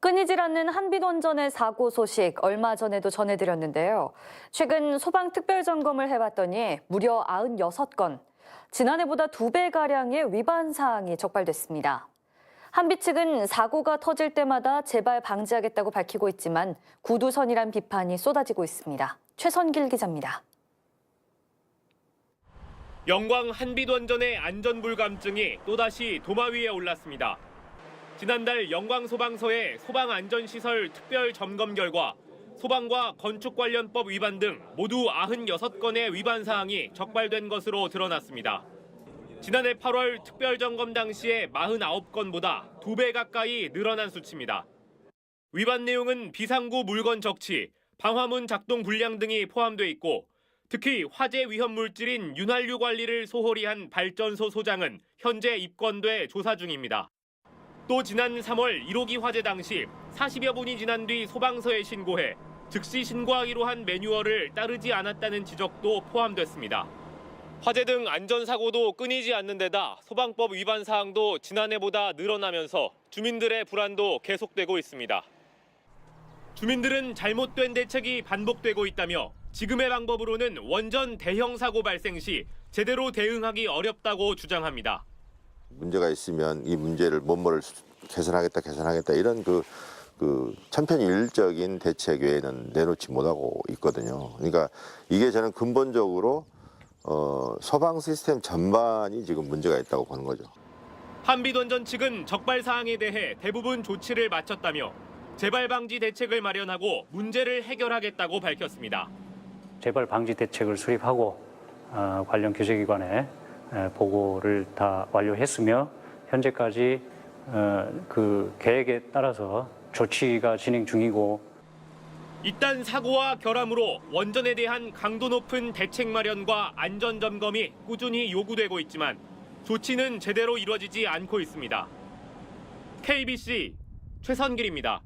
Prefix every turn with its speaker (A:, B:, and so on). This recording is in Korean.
A: 끊이질 않는 한빛원전의 사고 소식 얼마 전에도 전해드렸는데요. 최근 소방특별점검을 해봤더니 무려 96건, 지난해보다 2배가량의 위반 사항이 적발됐습니다. 한빛 측은 사고가 터질 때마다 재발 방지하겠다고 밝히고 있지만 구두선이란 비판이 쏟아지고 있습니다. 최선길 기자입니다.
B: 영광 한빛원전의 안전불감증이 또다시 도마 위에 올랐습니다. 지난달 영광소방서의 소방안전시설 특별점검 결과 소방과 건축관련법 위반 등 모두 96건의 위반 사항이 적발된 것으로 드러났습니다. 지난해 8월 특별점검 당시의 49건보다 2배 가까이 늘어난 수치입니다. 위반 내용은 비상구 물건 적치, 방화문 작동 불량 등이 포함돼 있고 특히 화재 위험 물질인 윤활유 관리를 소홀히 한 발전소 소장은 현재 입건돼 조사 중입니다. 또 지난 3월 1호기 화재 당시 40여 분이 지난 뒤 소방서에 신고해 즉시 신고하기로 한 매뉴얼을 따르지 않았다는 지적도 포함됐습니다. 화재 등 안전사고도 끊이지 않는 데다 소방법 위반 사항도 지난해보다 늘어나면서 주민들의 불안도 계속되고 있습니다. 주민들은 잘못된 대책이 반복되고 있다며 지금의 방법으로는 원전 대형 사고 발생 시 제대로 대응하기 어렵다고 주장합니다.
C: 문제가 있으면 이 문제를 뭐뭐를 개선하겠다 이런 그 천편일적인 대책 외에는 내놓지 못하고 있거든요. 그러니까 이게 저는 근본적으로 소방 시스템 전반이 지금 문제가 있다고 보는 거죠.
B: 한빛원전 측은 적발 사항에 대해 대부분 조치를 마쳤다며 재발 방지 대책을 마련하고 문제를 해결하겠다고 밝혔습니다.
D: 재발 방지 대책을 수립하고 관련 규제기관에 보고를 다 완료했으며 현재까지 그 계획에 따라서 조치가 진행 중이고
B: 이딴 사고와 결함으로 원전에 대한 강도 높은 대책 마련과 안전 점검이 꾸준히 요구되고 있지만 조치는 제대로 이루어지지 않고 있습니다. KBC 최선길입니다.